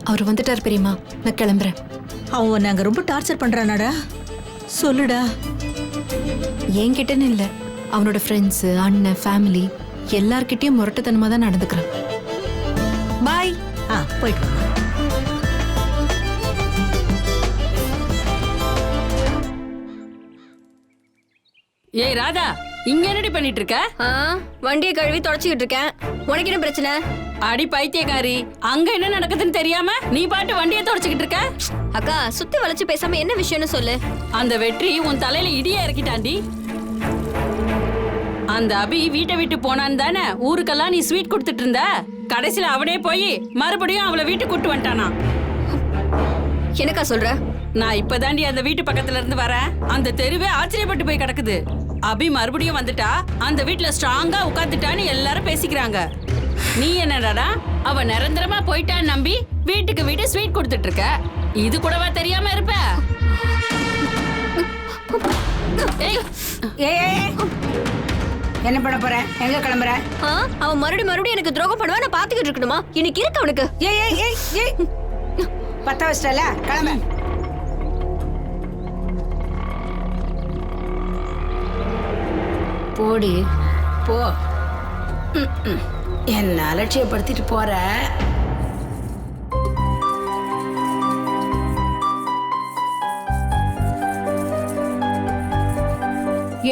அவர் வந்துட்டார் பெரியம்மா, நான் கிளம்புறேன். அவன் நாங்க ரொம்ப டார்ச்சர் பண்றானாடா? சொல்லுடா. என்கிட்டன்னு இல்ல, அவனோட ஃப்ரெண்ட்ஸ், அண்ணன், ஃபேமிலி எல்லார்கிட்டயும் முரட்டுத்தனமா தான் நடந்துக்கிறான். பாய். போயிட்டு வா. ஏய் ராதா, இங்க என்னடி பண்ணிட்டு இருக்க? வண்டியை கழுவி தொடச்சிக்கிட்டு இருக்கேன். உனக்கு என்ன பிரச்சனை? அடி பைத்தியக்காரி, அங்க என்ன நடக்குதுன்னு தெரியாம நீ பாட்டு வண்டியை தொடச்சிக்கிட்டு இருக்க? அக்கா, சுத்தி வளைச்சு பேசாம என்ன விஷயம்னு சொல்லு. அந்த வெற்றி உன் தலையில இடியா இறக்கிட்டாண்டி. அந்த அபி வீட்டை விட்டு போனான்னு தானே ஊருக்கெல்லாம் நீ ஸ்வீட் கொடுத்துட்டு இருந்த. கடைசியில அவனே போய் மறுபடியும் அவளை வீட்டுக்கு கூட்டு வந்துட்டானா. என்னக்கா சொல்ற? நான் இப்பதாண்டி அந்த வீட்டு பக்கத்துல இருந்து வரேன். அந்த தெருவே ஆச்சரியப்பட்டு போய் கிடக்குது. அபி மறுபடியும் வந்துட்டா, அந்த வீட்டுல ஸ்ட்ராங்கா உட்காந்துட்டான்னு எல்லாரும் பேசிக்கிறாங்க. நீ என்னடா அவ நிரந்தரமா போயிட்டான்னு நம்பி வீட்டுக்கு வீட்டு ஸ்வீட் கொடுத்துட்டு இருக்க. இது கூடவா தெரியாம இருப்ப? என்ன பண்ண போற? எங்க கிளம்புற? அவன் மறுபடியும் எனக்கு துரோகம் பண்ணுவா, நான் பாத்துக்கிட்டு இருக்கணுமா? இன்னைக்கு இருக்கு அவனுக்கு. பத்த வச்சிட்டல, கிளம்பு. போடி போ. என்ன அலட்சியப்படுத்திட்டு போற?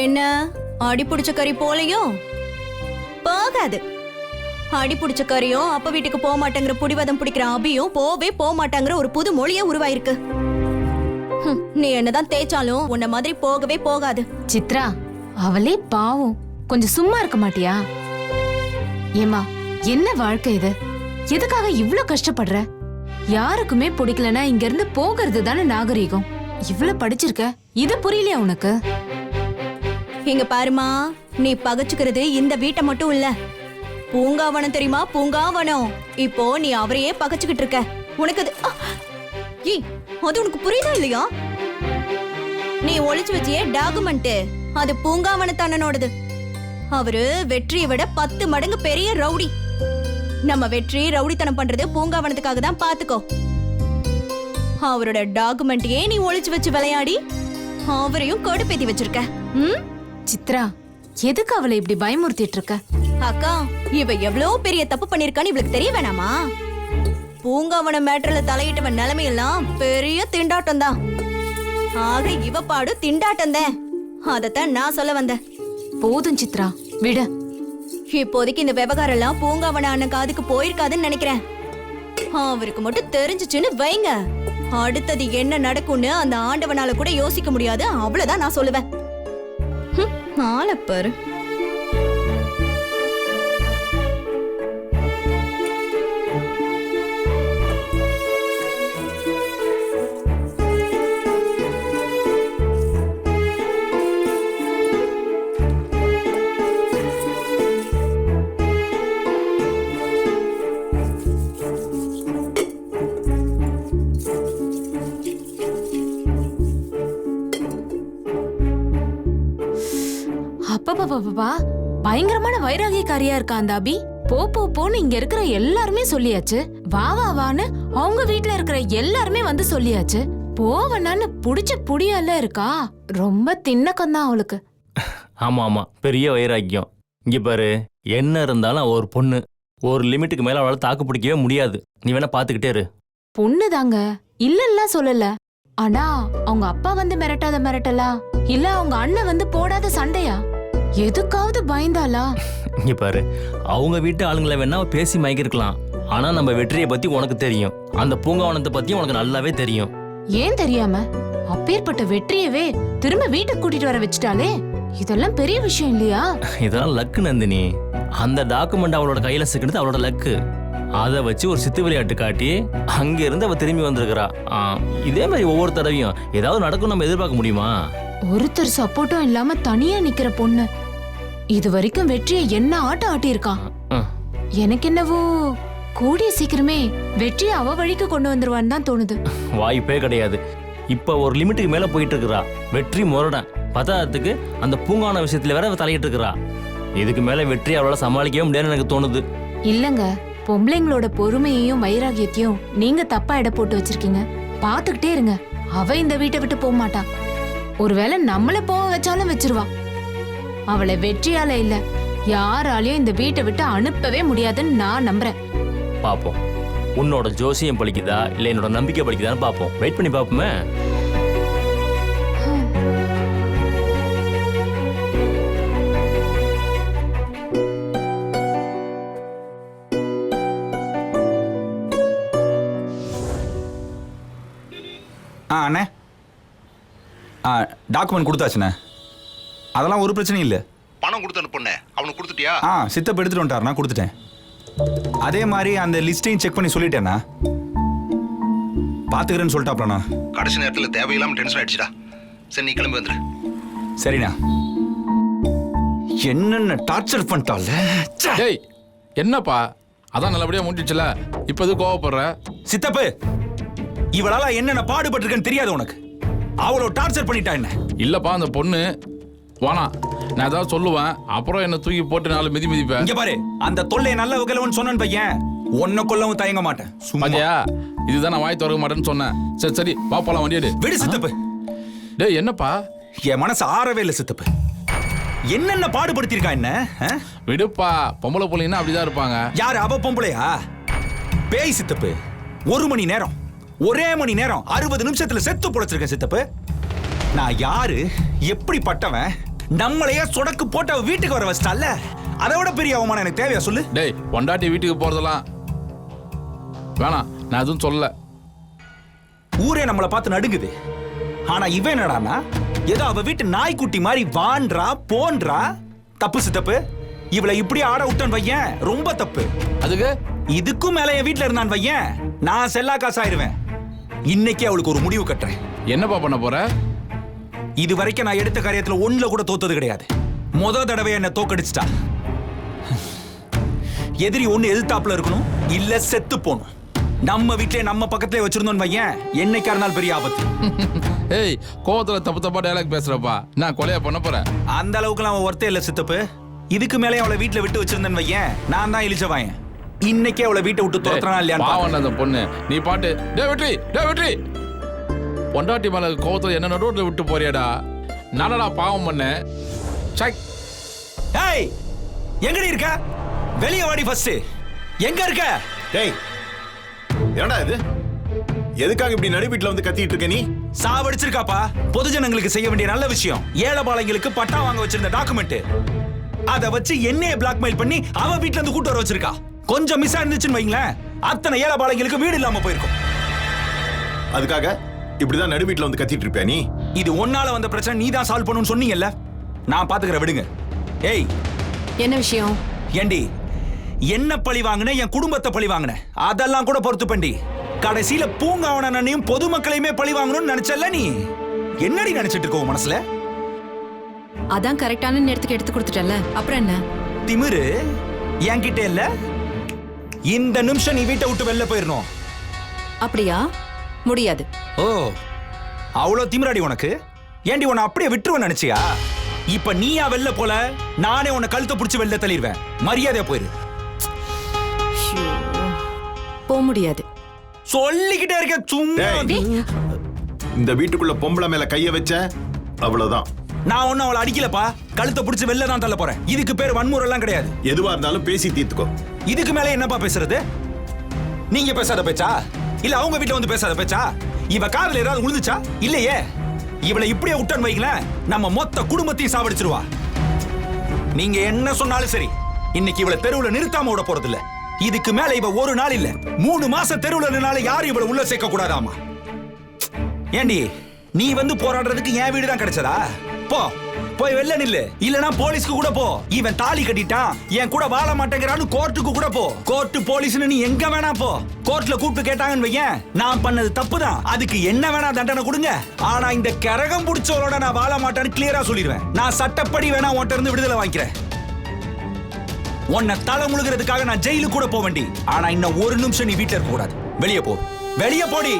என்ன அடி பிடிச்ச கறி போலையும் போகாது. அடி பிடிச்ச கறியும் அப்ப வீட்டுக்கு போக மாட்டேங்கிற புடிவாதம் பிடிக்கிற அபியும் போவே போக மாட்டாங்கிற ஒரு புது மொழியே உருவாயிருக்கு. நீ என்னதான் தேய்ச்சாலும் உன்ன மாதிரி போகவே போகாது. சித்ரா, அவளே பாவம், கொஞ்சம் சும்மா இருக்க மாட்டியா? ஏமா, என்ன வாழ்க்கை இது? எதுக்காக இவ்ளோ கஷ்டப்படுற? யாருக்குமே பிடிக்கலனா இங்க இருந்து போகிறது தானே நாகரீகம். இவ்ளோ படிச்சிருக்க, இது புரியலையா உனக்கு? இங்க பாருமா, நீ பகச்சுக்கிறது இந்த வீட்டை மட்டும் இல்ல, பூங்காவனம் தெரியுமா? பூங்காவனம். இப்போ நீ அவரையே பகச்சுக்கிட்டு இருக்க. உனக்கு அது உனக்கு புரியுதா இல்லையா? நீ ஒளிச்சு வச்சியே டாக்குமெண்ட், அது பூங்காவனத்தானோடது. அவரு வெற்றியை விட 10 மடங்கு பெரிய ரவுடி. நம்ம வெற்றி ரவுடித்தனம் பண்றது பூங்காவனத்துக்காக தான், பாத்துக்கோ. அவரோட டாக்குமெண்ட்டையே நீ ஒளிச்சு வச்சு விளையாடி அவரையும் கடுப்பேத்தி வச்சிருக்க. சித்ரா, எதுக்கு அவளை இப்படி பயமுறுத்திட்டு இருக்க? அக்கா, இவ எவ்வளவு பெரிய தப்பு பண்ணிருக்கான்னு இவளுக்கு தெரிய வேணாமா? பூங்காவன மேட்டர்ல தலையிட்டவன் நிலைமையெல்லாம் பெரிய திண்டாட்டம் தான். ஆக இவ பாடு திண்டாட்டம் தான். அதத்தான் நான் சொல்ல வந்தேன். போதும் சித்ரா, விட. இப்போதைக்கு இந்த விவகாரம் எல்லாம் பூங்காவன அண்ணன் காதுக்கு போயிருக்காதுன்னு நினைக்கிறேன். அவருக்கு மட்டும் தெரிஞ்சுச்சுன்னு வைங்க, அடுத்தது என்ன நடக்கும்னு அந்த ஆண்டவனால கூட யோசிக்க முடியாது. அவ்வளவுதான் நான் சொல்லுவேன். ஆளப்பாரு. அப்பா, பயங்கரமான வைராகியக்காரியா இருக்கா அந்த அபி. போ போ போன்னு இங்க இருக்கிற எல்லாருமே சொல்லியாச்சு. வா வா வான்னு அவங்க வீட்டுல இருக்கிற எல்லாருமே வந்து சொல்லியாச்சு. போவனான்னு புடிச்ச புடியால இருக்கா. ரொம்ப தின்னக்கந்தான் அவளுக்கு. ஆமா ஆமா, பெரிய வைராக்கியம். இங்க பாரு, என்ன இருந்தாலும் அவ ஒரு பொண்ணு. ஒரு லிமிட்டுக்கு மேல அவளால தாக்கு பிடிக்கவே முடியாது. நீ வேணா பாத்துக்கிட்டே இரு. பொண்ணு தாங்க, இல்ல சொல்லல. ஆனா அவங்க அப்பா வந்து மிரட்டாத மிரட்டலா, இல்ல அவங்க அண்ணன் வந்து போடாத சண்டையா? எதுக்காவது பயந்தாளா? இங்க பாரு, அவங்க வீட்டு ஆளுங்களை வேணா பேசி மயக்கிருக்கலாம். ஆனா நம்ம வெற்றியை பத்தி உனக்கு தெரியும், அந்த பூங்காவனத்தை பத்தி உனக்கு நல்லாவே தெரியும். ஏன் தெரியாம? அப்பேற்பட்ட வெற்றியவே திரும்ப வீட்டுக்கு கூட்டிட்டு வர வச்சுட்டாலே, இதெல்லாம் பெரிய விஷயம் இல்லையா? இதெல்லாம் லக்கு நந்தினி. அந்த டாக்குமெண்ட் அவளோட கையில சிக்கினது அவளோட லக்கு. அதை வச்சு ஒரு சித்து விளையாட்டு காட்டி அங்க இருந்து அவ திரும்பி வந்திருக்கிறா. இதே மாதிரி ஒவ்வொரு தடவையும் ஏதாவது நடக்கும் நம்ம எதிர்பார்க்க முடியுமா? ஒருத்தர் சப்போர்ட்டும் இல்லாம தனியா நிக்கிற பொண்ணு இது வரைக்கும் வெற்றியை என்ன ஆட்டம் ஆட்டி இருக்கான். எனக்கு என்னவோ கூடிய சீக்கிரமே வெற்றியை அவ வழிக்கு கொண்டு வந்துருவான்னு தான் தோணுது. வாய்ப்பே கிடையாது. இப்ப ஒரு லிமிட்டுக்கு மேல போயிட்டு இருக்கிறா. வெற்றி முரடன் பத்தாததுக்கு அந்த பூங்காவன விஷயத்துல வேற தலையிட்டு இருக்கிறா. இதுக்கு மேல வெற்றி அவளால சமாளிக்கவே முடியாதுன்னு எனக்கு தோணுது. இல்லங்க, பொம்பளைங்களோட பொறுமையையும் வைராகியத்தையும் நீங்க தப்பா எடை போட்டு வச்சிருக்கீங்க. பாத்துக்கிட்டே இருங்க, அவ இந்த வீட்டை விட்டு போக மாட்டா. ஒருவேளை நம்மள போக வச்சாலும் வச்சிருவா. அவளை வெற்றியால இல்ல, யாராலையும் இந்த வீட்டை விட்டு அனுப்பவே முடியாதுன்னு நான் நம்புறேன். பாப்போம், உன்னோட ஜோசியம் பலிக்குதா இல்ல என்னோட நம்பிக்கை பலிக்குதான்னு பாப்போம். வெயிட் பண்ணி பாப்போமே. அண்ணே, டாக்குமெண்ட் கொடுத்தாச்சுண்ணே. அதெல்லாம் ஒரு பிரச்சனையும் இல்லை. பணம் கொடுத்து அனுப்புண்ணே, அவனுக்கு கொடுத்துட்டியா? சித்தப்ப எடுத்துட்டு வந்துட்டார், நான் கொடுத்துட்டேன். அதே மாதிரி அந்த லிஸ்ட்டையும் செக் பண்ணி சொல்லிட்டேண்ணா. பார்த்துக்கிறேன்னு சொல்லிட்டாப்லண்ணா. கடைசி நேரத்தில் தேவையில்லாம டென்ஷன் ஆயிடுச்சுடா. சரி, நீ கிளம்பி வந்துரு. சரிண்ணா. என்னென்ன டார்ச்சர் பண்ணிட்டால. டேய், என்னப்பா, அதான் நல்லபடியா முடிஞ்சிச்சுல, இப்ப எது கோவப்படுற? சித்தப்பு, இவளால என்னென்ன பாடுபட்டிருக்கேன்னு தெரியாது உனக்கு. அவ்வளோ டார்ச்சர் பண்ணிட்டா என்ன? இல்லப்பா, அந்த பொண்ணு வானா, நான் ஏதாவது சொல்லுவேன், அப்புறம் என்ன தூக்கி போட்டு 4 மிதி மிதிப்பேன். இங்க பாரு, அந்த தொல்லையை நல்ல வகையிலன்னு சொன்னேன் பையன். உன்னை கொல்லவும் தயங்க மாட்டேன். பாத்தியா, இதுதான் நான் வாய் திறக்க மாட்டேன்னு சொன்னேன். சரி சரி, வா போலாம், வண்டி எடு. விடு சித்தப்பு. டேய், என்னப்பா? என் மனசு ஆறவே இல்லை சித்தப்பு. என்னென்ன பாடுபடுத்திருக்கா என்ன? விடுப்பா, பொம்பளை பிள்ளைங்கன்னா அப்படிதான் இருப்பாங்க. யாரு அவ பொம்பளையா? பேய் சித்தப்பு. 1 மணி நேரம், ஒரே மணி நேரம் 60 நிமிஷத்துல செத்து பொழைச்சிருக்கேன் சித்தப்பு. நான் யாரு, எப்படிப்பட்டவன், நம்மளையே சொடக்கு போட்டு அவ வீட்டுக்கு வர வச்சிட்டால. அதை விட பெரிய அவமானம் எனக்கு தேவையா சொல்லு? டேய், பொண்டாட்டி வீட்டுக்கு போறதெல்லாம் வேணாம், நான் எதுவும் சொல்லல. ஊரே நம்மளை பார்த்து நடுங்குது. ஆனா இவன் என்னடான்னா ஏதோ அவ வீட்டு நாய்க்குட்டி மாதிரி வான்றா போன்றா. தப்பு சித்தப்பு. இவளை இப்படி ஆட விட்டான் வையன், ரொம்ப தப்பு. அதுக்கு இதுக்கும் மேல என் வீட்டுல இருந்தான் வையன், நான் செல்லா காசாயிருவேன். இன்னைக்கே அவளுக்கு ஒரு முடிவு கட்டுறேன். என்னப்பா பண்ண போற? இது வரைக்கும் நான் எடுத்த காரியத்துல ஒண்ணுல கூட தோத்தது கிடையாது. தடவை என்ன தோக்கடிச்சிட்டா. எதிரி ஒண்ணு எதிர்த்தாப்புல இருக்கணும், இல்ல செத்து போகணும். நம்ம வீட்லயே நம்ம பக்கத்துல வச்சிருந்தோம் வையன், என்னைக்கா இருந்தாலும் பெரிய ஆபத்து. ஏய், கோவத்துல தப்பு தப்பா டயலாக் பேசுறப்பா, நான் கொலையா பண்ண போறேன். அந்த அளவுக்கு அவன் ஒருத்தே இல்ல சித்தப்பு. இதுக்கு மேலே அவளை வீட்டுல விட்டு வச்சிருந்தேன் வையன், நான் தான் இழிச்சவாயன். இன்னைக்கே அவளை வீட்டை விட்டு துரத்துறானா இல்லையான்னு பாவம் அந்த பொண்ணு. நீ பாட்டு வெற்றி பொண்டாட்டி மேல கோவத்துல என்ன நடுவுல விட்டு போறியாடா? நானடா பாவம் பண்ண. ஏய், எங்கடி இருக்க? வெளிய வாடி ஃபர்ஸ்ட். எங்க இருக்க? டேய், என்னடா இது? எதுக்காக இப்படி நடு வீட்டுல வந்து கத்திட்டு இருக்க நீ? சாவடிச்சிருக்காப்பா. பொதுஜனங்களுக்கு செய்ய வேண்டிய நல்ல விஷயம். ஏழைபாளையங்களுக்கு பட்டா வாங்க வச்சிருந்த டாக்குமெண்ட், அதை வச்சு என்னைய பிளாக்மெயில் பண்ணி அவ வீட்டுல இருந்து கூட்டு வர வச்சிருக்கா. கொஞ்சம் மிஸ் இருந்துச்சுன்னு வைங்களேன், அத்தனை ஏழைபாளையங்களுக்கு வீடு இல்லாம போயிருக்கும். அதுக்காக இப்படிதான் நடு வீட்டுல வந்து கத்திட்டு இருப்பியா நீ? இது ஒன்னால வந்த பிரச்சனை நீ தான் சால்வ் பண்ணணும்னு சொன்னீங்கல்ல, நான் பாத்துக்கிறேன், விடுங்க. ஏய், என்ன விஷயம்? ஏண்டி, என்ன பழி வாங்கின, என் குடும்பத்தை பழி வாங்கின, அதெல்லாம் கூட பொறுத்து பண்ணி கடைசியில பூங்காவனையும் பொதுமக்களையுமே பழி வாங்கணும்னு நினைச்சல. நீ என்னடி நினைச்சிட்டு இருக்க உன் மனசுல? அதான் கரெக்டான நேரத்துக்கு எடுத்து கொடுத்துட்டல, அப்புறம் என்ன? திமிரு என்கிட்ட இல்ல. இந்த நிமிஷம் நீ வீட்டை விட்டு வெளில போயிடணும். அப்படியா? முடியாது. ஓ, அவ்வளவு திமிராடி உனக்கு? ஏண்டி உன்னை அப்படியே விட்டுருவேன் நினைச்சியா? இப்ப நீயா வெளில போல, நானே உன்னை கழுத்தை பிடிச்சு வெளில தள்ளிடுவேன். மரியாதையா போயிரு. போக முடியாது. சொல்லிக்கிட்டே இருக்க சும்மா. இந்த வீட்டுக்குள்ள பொம்பளை மேல கைய வச்ச அவ்வளவுதான். நான் ஒன்னும் அவளை அடிக்கலப்பா, கழுத்தை பிடிச்சு வெளில தான் தள்ள போறேன். இதுக்கு பேர் வன்முறை எல்லாம் கிடையாது. எதுவா இருந்தாலும் பேசி தீர்த்துக்கோ. இதுக்கு மேல என்னப்பா பேசுறது? நீங்க பேசாத பேச்சா, இல்ல அவங்க வீட்டுல வந்து பேசாத பேச்சா? இவ காதுல ஏதாவது விழுந்துச்சா? இல்லையே. இவளை இப்படியே விட்டான்னு வைங்களேன், நம்ம மொத்த குடும்பத்தையும் சாவடிச்சிருவா. நீங்க என்ன சொன்னாலும் சரி, இன்னைக்கு இவளை தெருவுல நிறுத்தாம விட போறது இல்ல. இதுக்கு மேல இவ ஒரு நாள் இல்ல 3 மாசம் தெருவுல நின்னால யாரும் இவளை உள்ள சேர்க்க கூடாதாமா. ஏண்டி, நீ வந்து போராடுறதுக்கு என் வீடு தான் கிடைச்சதா? போ, போய் வெளில நில்லு. இல்லனா போலீஸ்க்கு கூட போ. இவன் தாலி கட்டிட்டான், என் கூட வாழ மாட்டேங்கிறான்னு கோர்ட்டுக்கு கூட போ. கோர்ட்டு போலீஸ்னு நீ எங்க வேணா போ. கோர்ட்ல கூப்பிட்டு கேட்டாங்கன்னு வையேன், நான் பண்ணது தப்பு தான், அதுக்கு என்ன வேணா தண்டனை கொடுங்க, ஆனா இந்த கரகம் புடிச்சவளோட நான் வாழ மாட்டேன்னு கிளியரா சொல்லிடுவேன். நான் சட்டப்படி வேணா உன்கிட்ட இருந்து விடுதலை வாங்கிக்கிறேன். உன்னை தலை முழுகிறதுக்காக நான் ஜெயிலுக்கு கூட போக வேண்டி, ஆனா இன்னும் ஒரு நிமிஷம் நீ வீட்டுல இருக்க கூடாது. வெளியே போ, வெளியே போடி.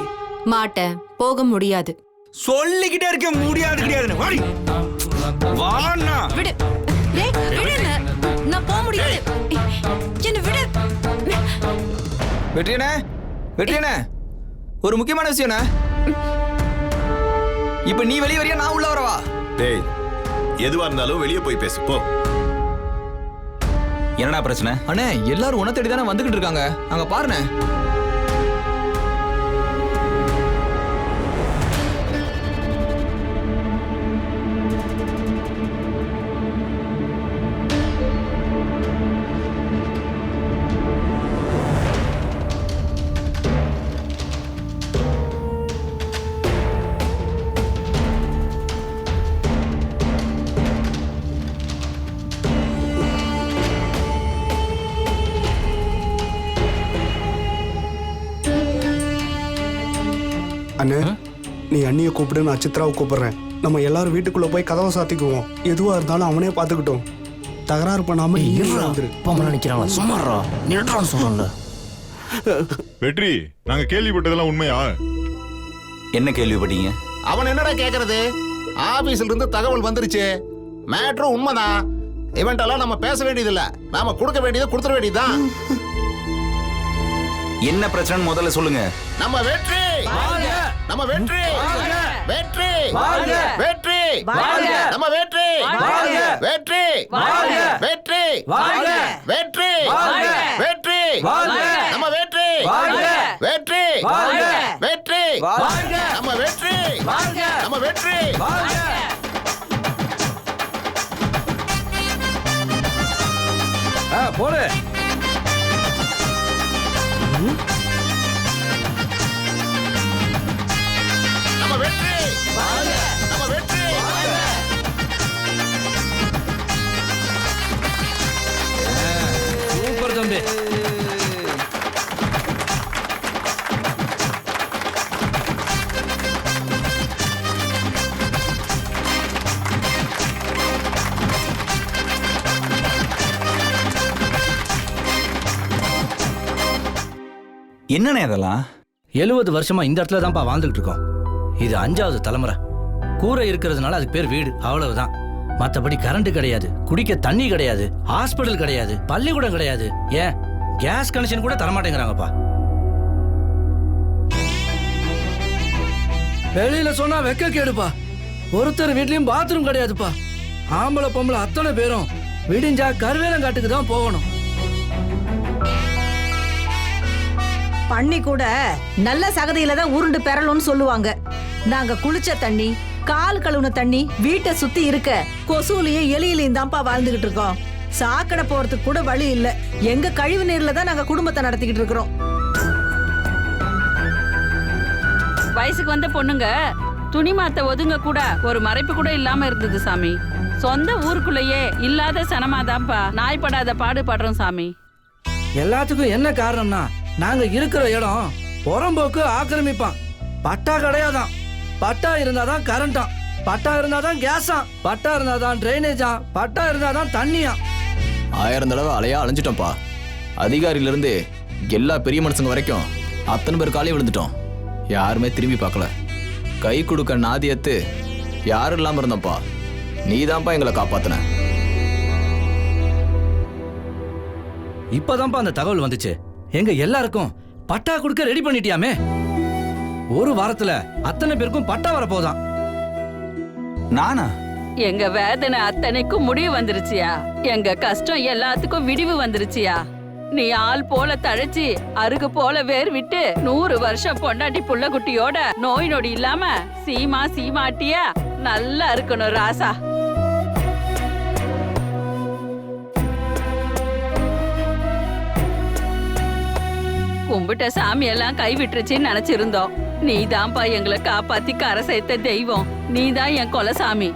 மாட்டேன், போக முடியாது. சொல்லிக்கிட்டே இருக்க, முடியாது கிடையாது. வாடி, வாண்ணா. விடு. டேய், விடு என்ன. நான் போக முடியாது. என்ன விடு. வெற்றியண்ணே, வெற்றியண்ணே, ஒரு முக்கியமான விஷயம்ண்ணே. இப்ப நீ வெளியே வரியா, நான் உள்ள வரவா? டேய், எதுவா இருந்தாலும் வெளியே போய் பேசு போ. என்னடா பிரச்சனை? அண்ணே, எல்லாரும் உன தேடி தானே வந்துகிட்டு இருக்காங்க, அங்க பாருண்ணே. அண்ணே, நீ அண்ணியை கூப்பிடு, நான் சித்ராவை கூப்பிடுறேன். நம்ம எல்லாரும் வீட்டுக்குள்ள போய் கதவை சாத்திக்குவோம். எதுவா இருந்தாலும் அவனே பார்த்துக்கிட்டோம். தகராறு பண்ணாம நினைக்கிறாங்களா? சும்மாறா, நின்றான்னு சொல்றேன்ல. வெற்றி, நாங்க கேள்விப்பட்டதெல்லாம் உண்மையா? என்ன கேள்விப்பட்டீங்க? அவன் என்னடா கேக்குறது? ஆபீஸ்ல இருந்து தகவல் வந்துருச்சு. மேட்ரு உண்மைதான். இவன்ட்டெல்லாம் நம்ம பேச வேண்டியதில்ல, நாம கொடுக்க வேண்டியதை கொடுத்துட வேண்டியதுதான். என்ன பிரச்சனை முதல்ல சொல்லுங்க. நம்ம வெற்றி, நம்ம வெற்றி, வெற்றி, வெற்றி, நம்ம வெற்றி, வெற்றி, வெற்றி, வெற்றி, வெற்றி, நம்ம வெற்றி, வெற்றி, வெற்றி, நம்ம வெற்றி, நம்ம வெற்றி. போடு. நம்ம வெற்றி, நம்ம வெற்றி. சூப்பர் தம்பி. என்னண்ணே இதெல்லாம்? 70 வருஷமா இந்த இடத்துல தான்ப்பா வாழ்ந்துகிட்டு இருக்கோம். இது 5வது தலைமுறை. கூரை இருக்கிறதுனால அதுக்கு பேர் வீடு, அவ்வளவுதான். மற்றபடி கரண்ட் கிடையாது, குடிக்க தண்ணி கிடையாது, ஹாஸ்பிட்டல் கிடையாது, பள்ளிக்கூடம் கிடையாது, ஏன் கேஸ் கனெக்ஷன் கூட தரமாட்டேங்கிறாங்கப்பா. வெளியில சொன்னா வெக்க கேடுப்பா. ஒருத்தர் வீட்லயும் பாத்ரூம் கிடையாதுப்பா. ஆம்பளை பொம்பளை அத்தனை பேரும் விடிஞ்சா கருவேலங்காட்டுக்கு தான் போகணும். பண்ணி கூட நல்ல சகதியில தான் உருண்டு பெறலும்னு சொல்லுவாங்க. நாங்க குளிச்ச தண்ணி, கால் கழுவுன தண்ணி வீட்டை சுத்தி இருக்க கொசுலையும் எலியிலையும் தான்ப்பா வாழ்ந்துகிட்டு இருக்கோம். சாக்கடை போறதுக்கு கூட வழி இல்ல. எங்க கழிவு நீர்ல தான் நாங்க குடும்பத்தை நடத்திக்கிட்டு இருக்கிறோம். வயசுக்கு வந்த பொண்ணுங்க துணி மாத்த ஒதுங்க கூட ஒரு மறைப்பு கூட இல்லாம இருந்தது சாமி. சொந்த ஊருக்குள்ளேயே இல்லாத சனமாதான்ப்பா நாய்படாத பாடுபடுறோம் சாமி. எல்லாத்துக்கும் என்ன காரணம்னா, நாங்க இருக்கிற இடம் புறம்போக்கு ஆக்கிரமிப்பான். பட்டா கிடையாதான். பட்டா இருந்தாதான் கரண்டாம், பட்டா இருந்தாதான் கேஸாம், பட்டா இருந்தாதான் ட்ரைனேஜா, பட்டா இருந்தாதான் தண்ணியா. 1000 தடவை அலையா அலைஞ்சிட்டோம்ப்பா. அதிகாரியில இருந்து எல்லா பெரிய மனுஷங்க வரைக்கும் அத்தனை பேர் காலையும் விழுந்துட்டோம். யாருமே திரும்பி பார்க்கல. கை கொடுக்க நாதியத்து யாரும் இல்லாம இருந்தோம்ப்பா. நீதான்ப்பா எங்களை காப்பாத்தின. இப்பதான்ப்பா அந்த தகவல் வந்துச்சு. எங்க எல்லாருக்கும் பட்டா கொடுக்க ரெடி பண்ணிட்டியாமே. ஒரு வாரத்துல அத்தனை பேருக்கும் பட்டா வரப்போதான். நானா? எங்க வேதனை அத்தனைக்கும் முடிவு வந்துருச்சியா? எங்க கஷ்டம் எல்லாத்துக்கும் விடிவு வந்துருச்சியா? நீ ஆள் போல தழைச்சி அருகு போல வேர் விட்டு 100 வருஷம் பொண்டாட்டி புள்ள குட்டியோட நோய் நொடி இல்லாம சீமாட்டியா நல்லா இருக்கணும் ராசா. கும்பிட்ட சாமி எல்லாம் கை விட்டுருச்சுன்னு நினைச்சிருந்தோம். நீதான்ப்பா எங்களை காப்பாத்தி கரை சேர்த்த தெய்வம். நீதான் என் கொலசாமி.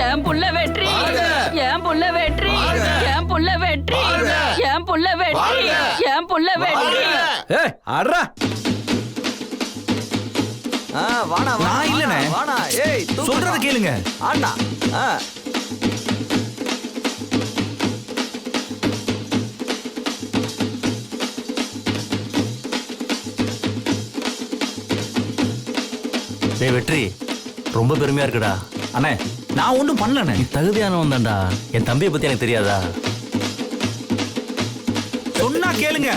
என் புள்ள வெற்றி, என் புள்ள வெற்றி, என் புள்ள வெற்றி, என் புள்ள வெற்றி, என் புள்ள வெற்றி. அட்ரா வாணா நான் இல்லனே. வாணா ஏய் சொல்றத கேளுங்க. ஆண்டா டேய் வெற்றி, ரொம்ப பெருமையா இருக்குடா. அண்ணே, நான் ஒன்றும் பண்ணலண்ணே. நீ தகுதியானவன் தான்டா. என் தம்பியை பத்தி எனக்கு தெரியாதா? சொன்னா கேளுங்க.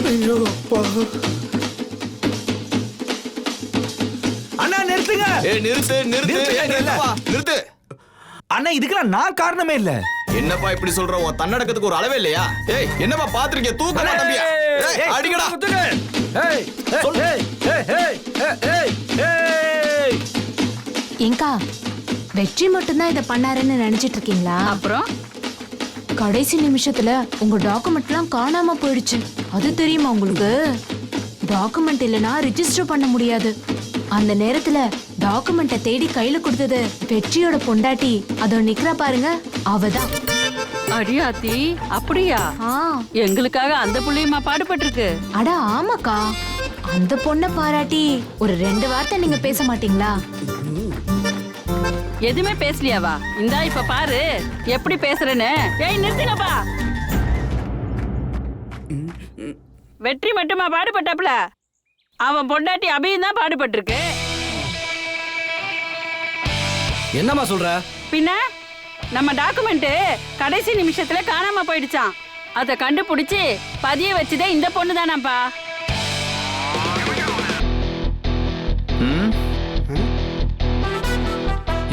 ஐயோ அப்பா. அண்ணா நிறுத்துங்க. ஏய் நிறுத்து நிறுத்து நிறுத்து, ஏய், இல்ல. நிறுத்துப்பா, நிறுத்து. அண்ணா இதுக்கெல்லாம் நான் காரணமே இல்ல. என்னப்பா இப்படி சொல்ற? உன் தன்னடக்கத்துக்கு ஒரு அளவே இல்லையா? ஏய் என்னப்பா பாத்துருக்கே தூக்கமா தம்பியா? ஏய் அடிக்கடா. ஏய், ஏய், ஏய், ஏய், ஏய், ஏய், ஏய். ஏங்கா வெற்றி மட்டும்தான் இதை பண்ணாருன்னு நினைச்சிட்டு இருக்கீங்களா? அப்புறம் கடைசி நிமிஷத்துல உங்க டாக்குமெண்ட்லாம் காணாம போயிடுச்சு. அது தெரியுமா உங்களுக்கு? டாக்குமெண்ட் இல்லனா ரிஜிஸ்டர் பண்ண முடியாது. அந்த நேரத்துல டாக்குமெண்ட்டை தேடி கையில கொடுத்தது வெற்றியோட பொண்டாட்டி. அதோ நிக்கிறா பாருங்க, அவதான். அடியாத்தி, அப்படியா? ஆ, எங்களுக்காக அந்த புள்ளையுமா பாடுபட்டிருக்கு? அட ஆமாக்கா, அந்த பொண்ணை பாராட்டி ஒரு 2 வார்த்தை நீங்க பேச மாட்டீங்களா? எதுவுமே பேசலையாவா? இந்தா இப்ப பாரு எப்படி பேசுறேன்னு. ஏய் நிறுத்துங்கப்பா. வெற்றி மட்டுமா பாடுபட்டாப்ல? அவன் பொண்டாட்டி அபியும் தான் பாடுபட்டிருக்கு. என்னம்மா சொல்ற? பின்ன நம்ம டாக்குமெண்ட் கடைசி நிமிஷத்துல காணாம போயிடுச்சான். அதை கண்டுபிடிச்சு பதிய வச்சுதே இந்த பொண்ணு தானாப்பா.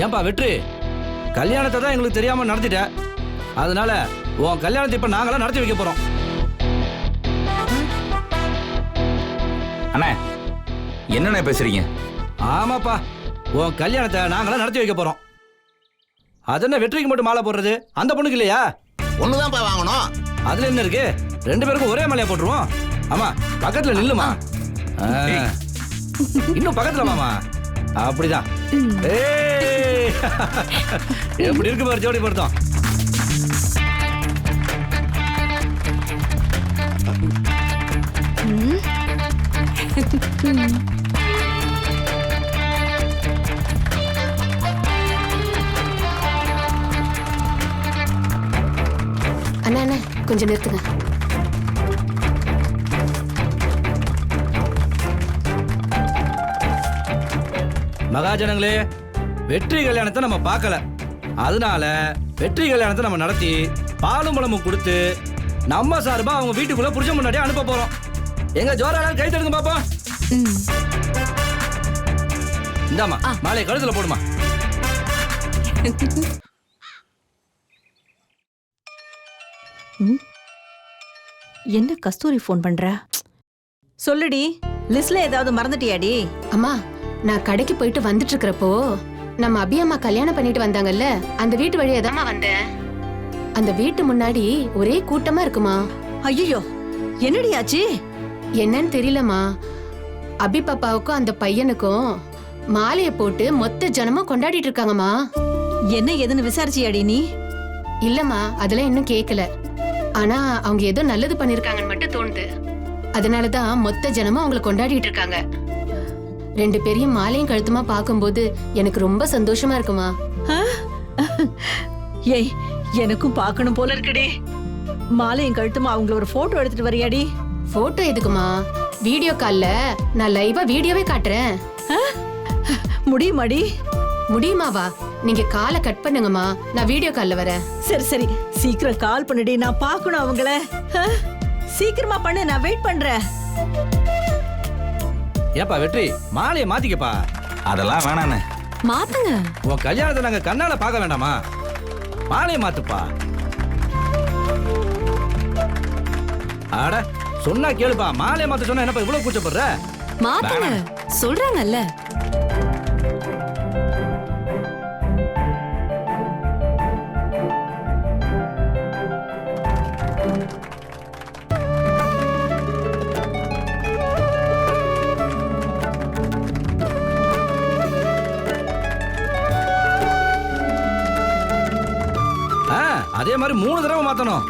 ஏன்பா வெற்றி, கல்யாணத்தை தான் எங்களுக்கு தெரியாம நடத்திட்ட. அதனால உன் கல்யாணத்தை இப்ப நாங்களாம் நடத்தி வைக்க போறோம். அண்ணா என்னண்ணே பேசுறீங்க? ஆமாப்பா, உன் கல்யாணத்தை நாங்களாம் நடத்தி வைக்க போறோம். அது என்ன வெற்றிக்கு மட்டும் மாலை போடுறது, அந்த பொண்ணுக்கு இல்லையா? ஒண்ணுதான்ப்பா வாங்கணும். அதுல என்ன இருக்கு? 2 பேருக்கும் ஒரே மாலையா போட்டுருவோம். ஆமா, பக்கத்துல நில்லுமா. இன்னும் பக்கத்துல மாமா. அப்படிதான். ஏய், எப்படி இருக்கு பாரு ஜோடி பொருத்தம். அண்ணா அண்ணா கொஞ்சம் நிறுத்துங்க. மகாஜனங்களே, வெற்றி கல்யாணத்தை நம்ம பார்க்கல. அதனால வெற்றி கல்யாணத்தை நம்ம நடத்தி பாலும் பழமும் கொடுத்து நம்ம சார்பா அவங்க வீட்டுக்குள்ள புருஷன் முன்னாடி அனுப்ப போறோம். எங்க ஜோரால கை தடுங்க பாப்போம். இந்தாமா மாலை கழுத்துல போடுமா. என்ன கஸ்தூரி ஃபோன் பண்ற? சொல்லுடி, லிஸ்ட்ல ஏதாவது மறந்துட்டியாடி? அம்மா, நான் கடைக்கு போயிட்டு வந்துட்டு இருக்கிறப்போ நம்ம அபியம்மா கல்யாணம் பண்ணிட்டு வந்தாங்கல்ல, அந்த வீட்டு வழியா தான் வந்தேன். அந்த வீட்டு முன்னாடி ஒரே கூட்டமா இருக்குமா. ஐயோ, என்னடி ஆச்சு? என்னன்னு தெரியலம்மா. அபி பாப்பாவுக்கும் அந்த பையனுக்கும் மாலையை போட்டு மொத்த ஜனமும் கொண்டாடிட்டு இருக்காங்கம்மா. என்ன ஏதுன்னு விசாரிச்சியாடி நீ? இல்லம்மா, அதெல்லாம் இன்னும் கேட்கல. ஆனா அவங்க ஏதோ நல்லது பண்ணிருக்காங்கன்னு மட்டும் தோணுது. அதனாலதான் மொத்த ஜனமும் அவங்கள கொண்டாடிட்டு இருக்காங்க. 2 பேரையும் மாலையும் கழுத்துமா பார்க்கும்போது எனக்கு ரொம்ப சந்தோஷமா இருக்குமா. ஏய், எனக்கும் பார்க்கணும் போல இருக்குடி. மாலையும் கழுத்துமா அவங்கள ஒரு போட்டோ எடுத்துட்டு வரியாடி? போட்டோ எதுக்குமா? வீடியோ கால்ல நான் லைவா வீடியோவே காட்டுறேன். முடியுமாடி? முடியுமாவா? நீங்க காலை கட் பண்ணுங்கம்மா, நான் வீடியோ கால்ல வரேன். சரி சரி, சீக்கிரம் கால் பண்ணுடி, நான் பார்க்கணும் அவங்கள. சீக்கிரமா பண்ணு, நான் வெயிட் பண்றேன். ஏப்பா வெற்றி, மாலையை மாத்திக்கப்பா. அதெல்லாம் வேணாண்ணே. மாத்துங்க. உன் கல்யாணத்தை நாங்க கண்ணால பார்க்க வேண்டாமா? மாலையை மாத்துப்பா. அட சொன்னா கேளுப்பா. மாலையை மாத்த சொன்னா என்னப்பா இவ்வளவு கூச்சப்படுற? மாத்துங்க, சொல்றாங்கல்ல. அதே மாதிரி 3 தடவை மாத்தணும்.